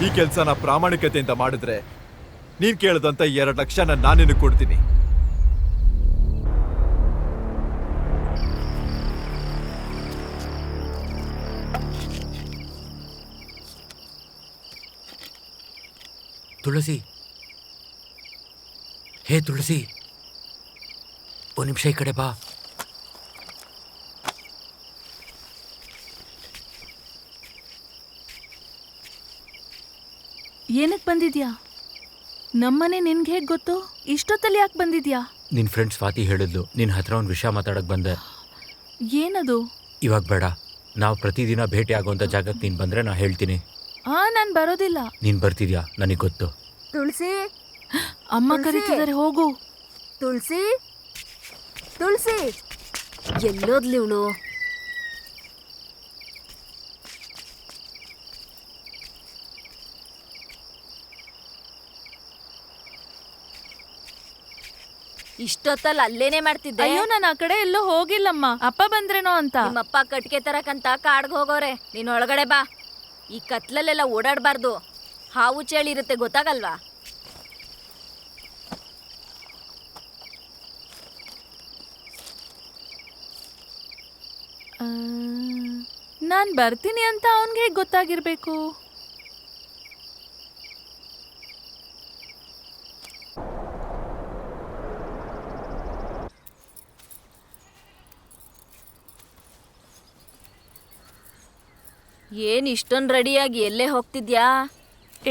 ಈ ಕೆಲ್ಸನ ಪ್ರಾಮಾಣಿಕತೆಯಿಂದ ಮಾಡಿದ್ರೆ ನೀನ್ ಕೇಳದಂತ 2 ಲಕ್ಷನ ನಾನು ನಿನಗೆ ಕೊಡ್ತೀನಿ. ತುಳಸಿ, ಹೇ ತುಳಸಿ, ಒಂದು ನಿಮಿಷ ಈ ಕಡೆ ಬಾ. ಏನಕ್ಕೆ ಬಂದಿದ್ಯಾ? ನಮ್ಮನೆ ನಿನ್ಗೆ ಹೇಗೆ ಗೊತ್ತು? ಇಷ್ಟೊತ್ತಲ್ಲಿ ಯಾಕೆ ಬಂದಿದ್ಯಾ? ನಿನ್ನ ಫ್ರೆಂಡ್ ಸ್ವಾತಿ ಹೇಳಿದ್ಲು ನಿನ್ನ ಹತ್ರ ಒಂದು ವಿಷಯ ಮಾತಾಡಕ್ಕೆ ಬಂದೆ. ಏನದು? ಇವಾಗ ಬೇಡ, ನಾವು ಪ್ರತಿದಿನ ಭೇಟಿ ಆಗುವಂಥ ಜಾಗಕ್ಕೆ ನೀನು ಬಂದರೆ ನಾನು ಹೇಳ್ತೀನಿ. ನಾನು ಬರೋದಿಲ್ಲ. ನೀನು ಬರ್ತಿದ್ಯಾ? ನನಗೆ ಗೊತ್ತು. ತುಳಸಿ, ಅಮ್ಮ ಕರೀತಿದ್ದಾರೆ, ಹೋಗು. ತುಳಸಿ, ತುಳಸಿ, ಎಲ್ಲೋದ್ಲಿ ಇವಳು? ಇಷ್ಟೊತ್ತಲ್ಲಿ ಅಲ್ಲೇನೆ ಮಾಡ್ತಿದ್ದೆ. ಅಯ್ಯೋ, ನಾನು ಆ ಕಡೆ ಎಲ್ಲೋ ಹೋಗಿಲ್ಲಮ್ಮ. ಅಪ್ಪ ಬಂದ್ರೇನೋ ಅಂತ. ನಿಮ್ಮಪ್ಪ ಕಟ್ಗೆ ತರಕಂತ ಕಾಡ್ಗೆ ಹೋಗೋರೆ. ನೀನ್ ಒಳಗಡೆ ಬಾ. ಈ ಕತ್ಲಲ್ಲೆಲ್ಲ ಓಡಾಡಬಾರ್ದು. ಹಾವು ಚೇಳಿ ಇರುತ್ತೆ, ಗೊತ್ತಾಗಲ್ವಾ? ನಾನು ಬರ್ತೀನಿ ಅಂತ ಅವನಿಗೆ ಹೇಗೆ ಗೊತ್ತಾಗಿರ್ಬೇಕು? ಏನ್ ಇಷ್ಟೊಂದು ರೆಡಿಯಾಗಿ ಎಲ್ಲೇ ಹೋಗ್ತಿದ್ಯಾ?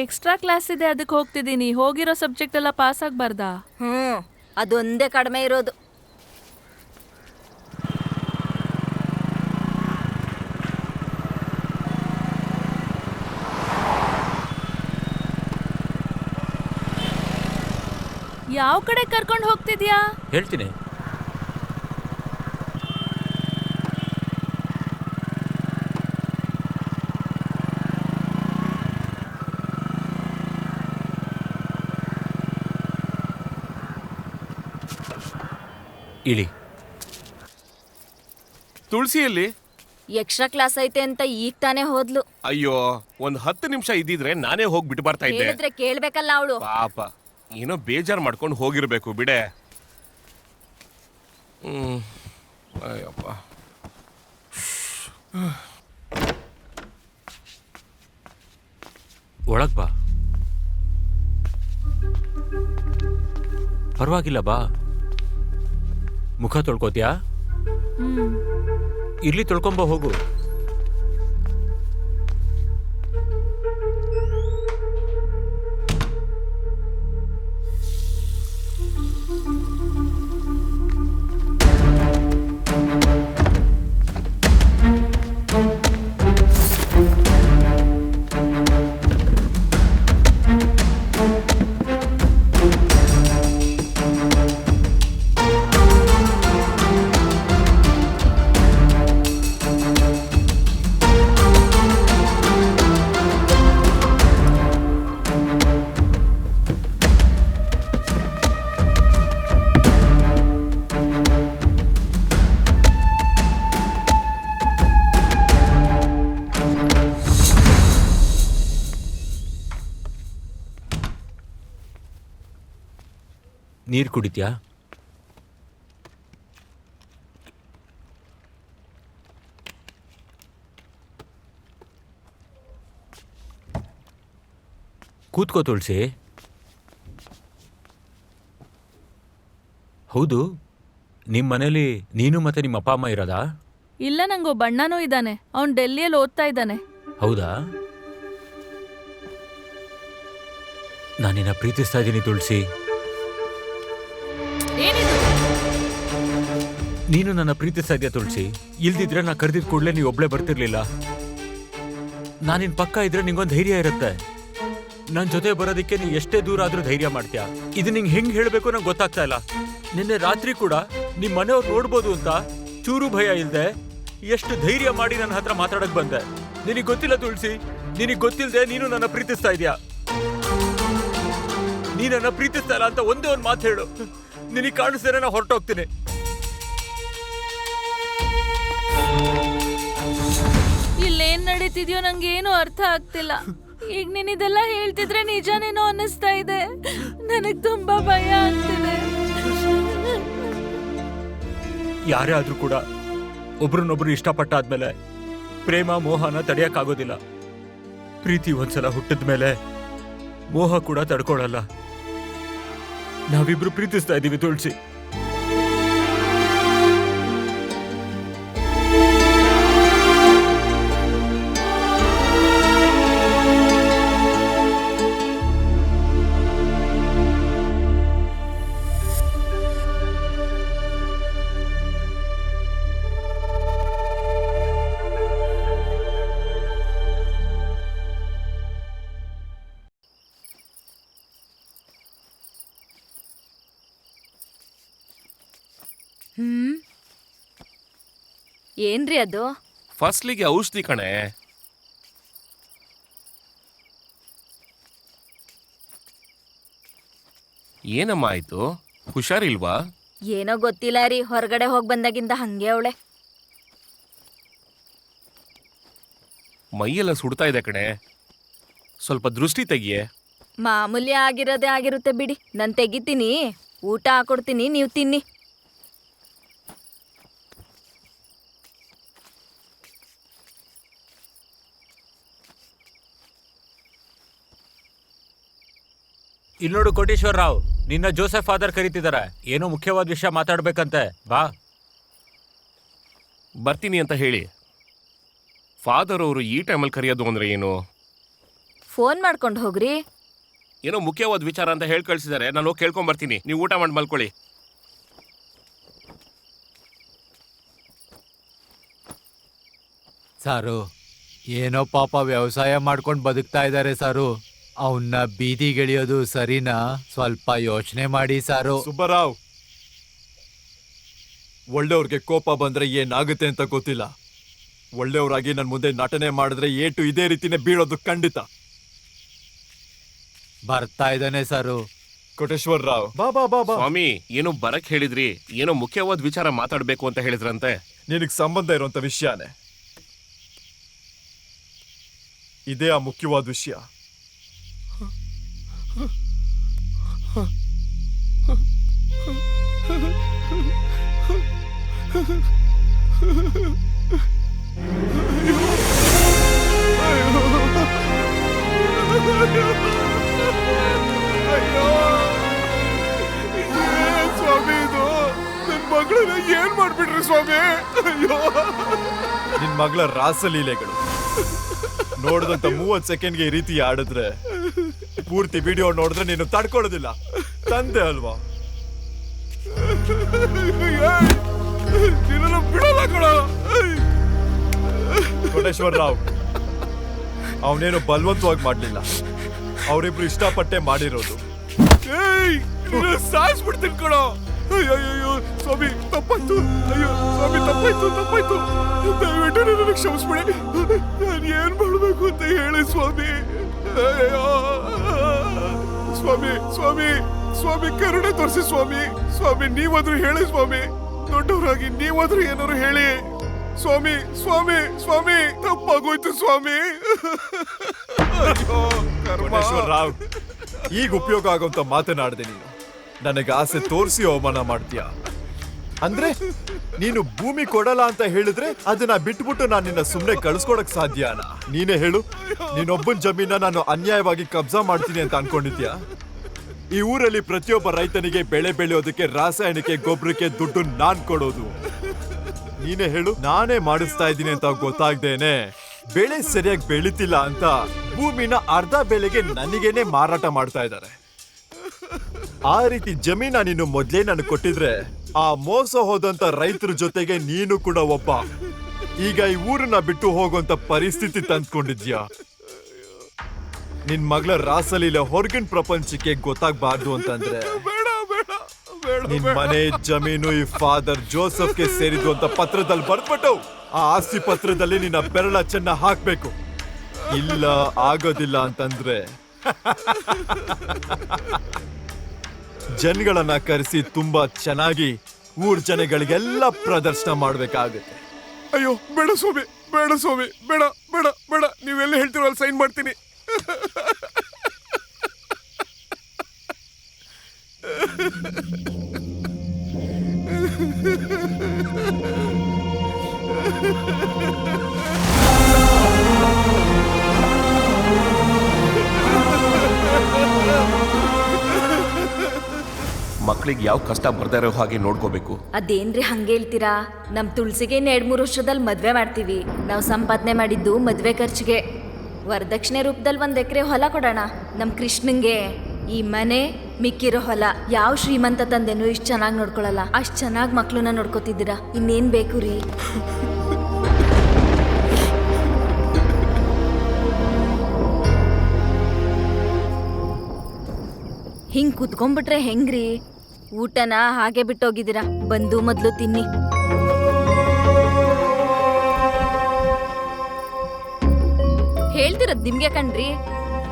ಎಕ್ಸ್ಟ್ರಾ ಕ್ಲಾಸ್ ಇದೆ, ಅದಕ್ಕೆ ಹೋಗ್ತಿದ್ದೀನಿ. ಹೋಗಿರೋ ಸಬ್ಜೆಕ್ಟ್ ಎಲ್ಲ ಪಾಸ್ ಆಗಬಾರ್ದಾ? ಅದೊಂದೇ ಕಡಿಮೆ ಇರೋದು. ಯಾವ ಕಡೆ ಕರ್ಕೊಂಡು ಹೋಗ್ತಿದ್ಯಾ? ಹೇಳ್ತೀನಿ. ಇಳಿ. ತುಳಸಿಯಲ್ಲಿ ಎಕ್ಸ್ಟ್ರಾ ಕ್ಲಾಸ್ ಐತೆ ಅಂತ ಈಗ ತಾನೇ ಹೋದ್ಲು. ಅಯ್ಯೋ, ಒಂದ್ 10 ನಿಮಿಷ ಇದ್ದಿದ್ರೆ ನಾನೇ ಹೋಗಿ ಬಿಟ್ಟು ಬರ್ತಾ ಇದ್ದೆ. ಹೇಳಿದ್ರೆ ಕೇಳ್ಬೇಕಲ್ಲ ಅವಳು. ಪಾಪ ಏನೋ ಬೇಜಾರ್ ಮಾಡ್ಕೊಂಡು ಹೋಗಿರ್ಬೇಕು ಬಿಡೆ. ಅಯ್ಯಪ್ಪ. ಒಳಗ್ ಬಾ. ಪರವಾಗಿಲ್ಲ, ಬಾ. ಮುಖ ತೊಳ್ಕೋತ್ಯಾ? ಇರ್ಲಿ, ತೊಳ್ಕೊಂಬ ಹೋಗು. ನೀರು ಕುಡಿತ್ಯಾ? ಕೂತ್ಕೋ ತುಳಸಿ. ಹೌದು, ನಿಮ್ಮ ಮನೇಲಿ ನೀನು ಮತ್ತೆ ನಿಮ್ಮ ಅಪ್ಪ ಅಮ್ಮ ಇರೋದಾ? ಇಲ್ಲ, ನಂಗೊಬ್ಬ ಅಣ್ಣನೂ ಇದ್ದಾನೆ. ಅವ್ನು ಡೆಲ್ಲಿಯಲ್ಲಿ ಓದ್ತಾ ಇದ್ದಾನೆ. ಹೌದಾ? ನಾನಿನ್ನ ಪ್ರೀತಿಸ್ತಾ ಇದ್ದೀನಿ ತುಳಸಿ. ನೀನು ನನ್ನ ಪ್ರೀತಿಸ್ತಾ ಇದೆಯಾ ತುಳಸಿ? ಇಲ್ದಿದ್ರೆ ನಾ ಕರೆದಿದ್ ಕೂಡಲೇ ನೀವು ಒಬ್ಳೆ ಬರ್ತಿರ್ಲಿಲ್ಲ. ನಾನಿನ್ ಪಕ್ಕ ಇದ್ರೆ ನಿಂಗೊಂದು ಧೈರ್ಯ ಇರುತ್ತೆ. ನನ್ನ ಜೊತೆ ಬರೋದಕ್ಕೆ ನೀ ಎಷ್ಟೇ ದೂರ ಆದ್ರೂ ಧೈರ್ಯ ಮಾಡ್ತೀಯ. ಇದು ನಿಂಗೆ ಹೆಂಗ್ ಹೇಳ್ಬೇಕು ನಂಗೆ ಗೊತ್ತಾಗ್ತಾ ಇಲ್ಲ. ನಿನ್ನೆ ರಾತ್ರಿ ಕೂಡ ನಿಮ್ ಮನೆಯವ್ರು ನೋಡ್ಬೋದು ಅಂತ ಚೂರು ಭಯ ಇಲ್ದೆ ಎಷ್ಟು ಧೈರ್ಯ ಮಾಡಿ ನನ್ನ ಹತ್ರ ಮಾತಾಡಕ್ ಬಂದೆ. ನಿನಗ್ ಗೊತ್ತಿಲ್ಲ ತುಳಸಿ, ನಿನಗ್ ಗೊತ್ತಿಲ್ಲದೆ ನೀನು ನನ್ನ ಪ್ರೀತಿಸ್ತಾ ಇದೀಯಾ. ನೀ ನನ್ನ ಪ್ರೀತಿಸ್ತಾ ಇಲ್ಲ ಅಂತ ಒಂದೇ ಒಂದು ಮಾತು ಹೇಳು. ನಿನಗೆ ಕಾಣಿಸ್ತೇನೆ, ನಾ ಹೊರಟೋಗ್ತೀನಿ. ಇಲ್ಲೇನ್ ನಡೀತಿದ್ಯೋ ನಂಗೆ ಏನು ಅರ್ಥ ಆಗ್ತಿಲ್ಲ. ಈಗ ನೀನ್ ಇದೆಲ್ಲ ಹೇಳ್ತಿದ್ರೆ ನಿಜನೇನೋ ಅನ್ನಿಸ್ತಾ ಇದೆ. ನನಗ್ ತುಂಬಾ ಭಯ ಆಗ್ತಿದೆ. ಯಾರೇ ಆದ್ರೂ ಕೂಡ ಒಬ್ರನ್ನೊಬ್ರು ಇಷ್ಟಪಟ್ಟಾದ್ಮೇಲೆ ಪ್ರೇಮ ಮೋಹನ ತಡೆಯಕ್ಕಾಗೋದಿಲ್ಲ. ಪ್ರೀತಿ ಒಂದ್ಸಲ ಹುಟ್ಟಿದ್ಮೇಲೆ ಮೋಹ ಕೂಡ ತಡ್ಕೊಳಲ್ಲ. ನಾವಿಬ್ರು ಪ್ರೀತಿಸ್ತಾ ಇದೀವಿ ತುಳಸಿ. ಏನ್ರಿ ಅದು? ಫಸ್ಲಿಗೆ ಔಷಧಿ ಕಣೆ. ಏನಮ್ಮ ಆಯ್ತು? ಹುಷಾರಿಲ್ವಾ? ಏನೋ ಗೊತ್ತಿಲ್ಲ ರೀ, ಹೊರಗಡೆ ಹೋಗಿ ಬಂದಾಗಿಂದ ಹಂಗೆ ಅವಳೆ. ಮೈಯೆಲ್ಲ ಸುಡ್ತಾ ಇದೆ ಕಣೆ, ಸ್ವಲ್ಪ ದೃಷ್ಟಿ ತೆಗಿಯೇ. ಮಾಮೂಲಿ ಆಗಿರೋದೇ ಆಗಿರುತ್ತೆ ಬಿಡಿ. ನಾನು ತೆಗಿತೀನಿ, ಊಟ ಹಾಕೊಡ್ತೀನಿ, ನೀವು ತಿನ್ನಿ. ಇಲ್ಲಿ ನೋಡು ಕೋಟೇಶ್ವರ ರಾವ್, ನಿನ್ನ ಜೋಸೆಫ್ ಫಾದರ್ ಕರೀತಿದ್ದಾರೆ. ಏನೋ ಮುಖ್ಯವಾದ ವಿಷಯ ಮಾತಾಡ್ಬೇಕಂತೆ. ಬಾ. ಬರ್ತೀನಿ ಅಂತ ಹೇಳಿ. ಫಾದರ್ ಅವರು ಈ ಟೈಮಲ್ಲಿ ಕರೆಯೋದು ಅಂದ್ರೆ ಏನು? ಫೋನ್ ಮಾಡ್ಕೊಂಡು ಹೋಗ್ರಿ. ಏನೋ ಮುಖ್ಯವಾದ ವಿಚಾರ ಅಂತ ಹೇಳಿ ಕಳಿಸಿದ್ದಾರೆ. ನಾನು ಹೋಗಿ ಕೇಳ್ಕೊಂಡ್ ಬರ್ತೀನಿ. ನೀವು ಊಟ ಮಾಡಿ ಮಲ್ಕೊಳ್ಳಿ. ಸಾರು, ಏನೋ ಪಾಪ ವ್ಯವಸಾಯ ಮಾಡ್ಕೊಂಡು ಬದುಕ್ತಾ ಇದ್ದಾರೆ ಸಾರು. ಅವನ್ನ ಬೀದಿಗಿಳಿಯೋದು ಸರಿನಾ? ಸ್ವಲ್ಪ ಯೋಚನೆ ಮಾಡಿ ಸಾರು. ಸುಬ್ಬರಾವ್, ಒಳ್ಳೆಯವ್ರಿಗೆ ಕೋಪ ಬಂದ್ರೆ ಏನಾಗುತ್ತೆ ಅಂತ ಗೊತ್ತಿಲ್ಲ. ಒಳ್ಳೆಯವರಾಗಿ ನನ್ ಮುಂದೆ ನಟನೆ ಮಾಡಿದ್ರೆ ಏಟು ಇದೇ ರೀತಿನೇ ಬೀಳೋದು ಖಂಡಿತ. ಬರ್ತಾ ಇದ್ದಾನೆ ಸಾರು. ಕೋಟೇಶ್ವರ ರಾವ್, ಬಾ ಬಾ ಬಾ ಬಾ. ಸ್ವಾಮಿ, ಏನೋ ಬರಕ್ ಹೇಳಿದ್ರಿ. ಏನೋ ಮುಖ್ಯವಾದ ವಿಚಾರ ಮಾತಾಡ್ಬೇಕು ಅಂತ ಹೇಳಿದ್ರಂತೆ. ನಿನಗ್ ಸಂಬಂಧ ಇರುವಂತ ವಿಷಯನೇ. ಇದೇ ಆ ಮುಖ್ಯವಾದ ವಿಷಯ. ಸ್ವಾಮಿ, ಇದು ನನ್ ಮಗಳನ್ನ ಏನ್ ಮಾಡ್ಬಿಟ್ರಿ ಸ್ವಾಮಿ? ಅಯ್ಯೋ, ನಿನ್ ಮಗಳ ರಾಸಲೀಲೆಗಳು ನೋಡಿದಂತ 30 ಸೆಕೆಂಡ್ಗೆ ಈ ರೀತಿ ಆಡಿದ್ರೆ ಪೂರ್ತಿ ವಿಡಿಯೋ ನೋಡಿದ್ರೆ ನೀನು ತಡ್ಕೊಳ್ಳೋದಿಲ್ಲ. ತಂದೆ ಅಲ್ವಾ? ಕೋಟೇಶ್ವರ ರಾವ್, ಅವನೇನು ಬಲವಂತವಾಗಿ ಮಾಡ್ಲಿಲ್ಲ. ಅವರಿಬ್ರು ಇಷ್ಟಪಟ್ಟೆ ಮಾಡಿರೋದು. ಸಾಯಿಸ್ಬಿಡ್ತೀನಿ ಕಣೋ. ಅಯ್ಯೋ ಸ್ವಾಮಿ, ತಪ್ಪಾಯ್ತು. ಅಯ್ಯೋ ಸ್ವಾಮಿ, ತಪ್ಪಾಯ್ತು. ದಯವಿಟ್ಟು ನನಗೆ ಕ್ಷಮಿಸ್ಬಿಡಿ. ನಾನು ಏನ್ ಮಾಡ್ಬೇಕು ಅಂತ ಹೇಳಿ ಸ್ವಾಮಿ. ಅಯ್ಯೋ ಸ್ವಾಮಿ, ಕರುಣೆ ತೋರಿಸಿ ಸ್ವಾಮಿ. ನೀವಾದ್ರೂ ಹೇಳಿ ಸ್ವಾಮಿ. ದೊಡ್ಡವರಾಗಿ ನೀವಾದ್ರೂ ಏನಾದ್ರು ಹೇಳಿ ಸ್ವಾಮಿ. ತಪ್ಪಾಗೋಯ್ತು ಸ್ವಾಮಿ. ಕೋಟೇಶ್ವರ ರಾವ್, ಈಗ ಉಪಯೋಗ ಆಗೋಂತ ಮಾತನಾಡ್ದೆ ನೀನು. ನನಗೆ ಆಸೆ ತೋರಿಸಿ ಅವಮಾನ ಮಾಡ್ತೀಯ ಅಂದ್ರೆ? ನೀನು ಭೂಮಿ ಕೊಡಲ್ಲ ಅಂತ ಹೇಳಿದ್ರೆ ಅದನ್ನ ಬಿಟ್ಬಿಟ್ಟು ನಾನು ನಿನ್ನ ಸುಮ್ನೆ ಕಳ್ಸ್ಕೊಡಕ್ ಸಾಧ್ಯನಾ? ನೀನೇ ಹೇಳು. ನೀನೊಬ್ಬನ ಜಮೀನ ನಾನು ಅನ್ಯಾಯವಾಗಿ ಕಬ್ಜಾ ಮಾಡ್ತೀನಿ ಅಂತ ಅನ್ಕೊಂಡಿದ್ಯಾ? ಈ ಊರಲ್ಲಿ ಪ್ರತಿಯೊಬ್ಬ ರೈತನಿಗೆ ಬೆಳೆ ಬೆಳೆಯೋದಕ್ಕೆ ರಾಸಾಯನಿಕ ಗೊಬ್ಬರಕ್ಕೆ ದುಡ್ಡು ನಾನ್ ಕೊಡೋದು. ನೀನೇ ಹೇಳು. ನಾನೇ ಮಾಡಿಸ್ತಾ ಇದ್ದೀನಿ ಅಂತ ಗೊತ್ತಾಗ್ದೇನೆ ಬೆಳೆ ಸರಿಯಾಗಿ ಬೆಳೀತಿಲ್ಲ ಅಂತ ಭೂಮಿನ ಅರ್ಧ ಬೆಲೆಗೆ ನನಗೇನೆ ಮಾರಾಟ ಮಾಡ್ತಾ ಇದ್ದಾರೆ. ಆ ರೀತಿ ಜಮೀನ ನೀನು ಮೊದ್ಲೇ ನಾನು ಕೊಟ್ಟಿದ್ರೆ ಆ ಮೋಸ ಹೋದಂತ ರೈತರ ಜೊತೆಗೆ ನೀನು ಕೂಡ ಒಬ್ಬ. ಈಗ ಈ ಊರನ್ನ ಬಿಟ್ಟು ಹೋಗುವಂತ ಪರಿಸ್ಥಿತಿ ತಂದ್ಕೊಂಡಿದ್ಯಾ? ನಿನ್ ಮಗಳ ರಾಸಲೀಲೆ ಹೊರಗಿನ ಪ್ರಪಂಚಕ್ಕೆ ಗೊತ್ತಾಗ್ಬಾರ್ದು ಅಂತಂದ್ರೆ ನಿನ್ ಮನೆ ಜಮೀನು ಈ ಫಾದರ್ ಜೋಸೆಫ್ಗೆ ಸೇರಿದ್ದು ಅಂತ ಪತ್ರದಲ್ಲಿ ಬರ್ದ್ಬಿಟ್ಟು ಆ ಆಸ್ತಿ ಪತ್ರದಲ್ಲಿ ನಿನ್ನ ಬೆರಳ ಚೆನ್ನ ಹಾಕ್ಬೇಕು. ಇಲ್ಲ ಆಗೋದಿಲ್ಲ ಅಂತಂದ್ರೆ ಜನಗಳನ್ನ ಕರೆಸಿ ತುಂಬಾ ಚೆನ್ನಾಗಿ ಊರ್ ಜನಗಳಿಗೆಲ್ಲ ಪ್ರದರ್ಶನ ಮಾಡ್ಬೇಕಾಗುತ್ತೆ. ಅಯ್ಯೋ ಬೇಡ ಸ್ವಾಮಿ, ಬೇಡ. ನೀವೆಲ್ಲ ಹೇಳ್ತಿರೋ ಅಲ್ಲಿ ಸೈನ್ ಮಾಡ್ತೀನಿ. ಮಕ್ಳಿಗೆ ಯಾವ ಕಷ್ಟ ಬರ್ದೇ ಇರೋ ಹಾಗೆ ನೋಡ್ಕೋಬೇಕು. ಅದೇನ್ರಿ ಹಂಗೆ ಹೇಳ್ತೀರಾ? ನಮ್ ತುಳಸಿಗೆ 2-3 ವರ್ಷದಲ್ಲಿ ಮದ್ವೆ ಮಾಡ್ತೀವಿ. ನಾವು ಸಂಪಾದನೆ ಮಾಡಿದ್ದು ಮದ್ವೆ ಖರ್ಚಿಗೆ. ವರದಕ್ಷಿಣೆ ರೂಪದಲ್ಲಿ 1 ಎಕರೆ ಹೊಲ ಕೊಡೋಣ. ನಮ್ ಕೃಷ್ಣಂಗೆ ಈ ಮನೆ, ಮಿಕ್ಕಿರೋ ಹೊಲ. ಯಾವ ಶ್ರೀಮಂತ ತಂದೆನೂ ಇಷ್ಟು ಚೆನ್ನಾಗಿ ನೋಡ್ಕೊಳಲ್ಲ. ಅಷ್ಟು ಚೆನ್ನಾಗಿ ಮಕ್ಳನ್ನ ನೋಡ್ಕೋತಿದ್ದೀರಾ, ಇನ್ನೇನ್ ಬೇಕು ರೀ? ಹಿಂಗ್ ಕುತ್ಕೊಂಡ್ಬಿಟ್ರೆ ಹೆಂಗ್ರಿ? ಊಟನ ಹಾಗೆ ಬಿಟ್ಟೋಗಿದ್ದೀರಾ. ಬಂದು ಮೊದ್ಲು ತಿನ್ನಿ. ಹೇಳ್ತಿರೋದ್ ನಿಮ್ಗೆ ಕಣ್ರಿ,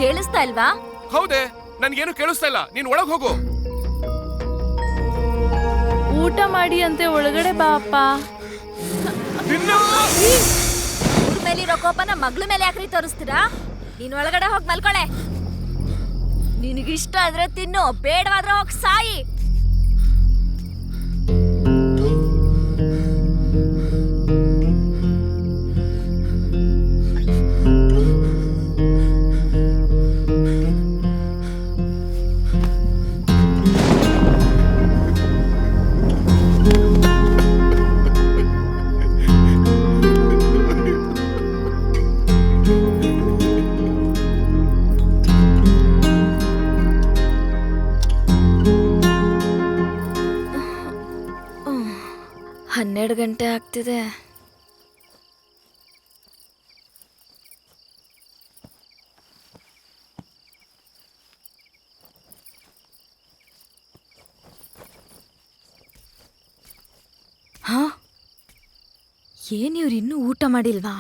ಕೇಳಿಸ್ತಾ ಇಲ್ವಾ? ಹೌದೇ, ನನ್ಗೇನು ಕೇಳಿಸ್ತಾ ಇಲ್ಲ. ನೀನ್ ಒಳಗ್ ಹೋಗು. ಊಟ ಮಾಡಿ ಅಂತೆ, ಒಳಗಡೆ ಬಾ ಅಪ್ಪ. ಊರ್ ಮೇಲಿರೋ ಕೋಪನ ಮಗ್ಳ ಮೇಲೆ ಯಾಕ್ರಿ ತೋರಿಸ್ತೀರಾ? ನೀನ್ ಒಳಗಡೆ ಹೋಗಿ ಮಲ್ಕೊಳೆ. ನಿನಗಿಷ್ಟ ಆದ್ರೆ ತಿನ್ನು, ಬೇಡವಾದ್ರೆ ಹೋಗಿ ಸಾಯಿ. ಗಂಟೆ ಆಗ್ತಿದೆ. ಹಾ, ಏನ್ ಇವ್ರು ಇನ್ನೂ ಊಟ ಮಾಡಿಲ್ವಾ?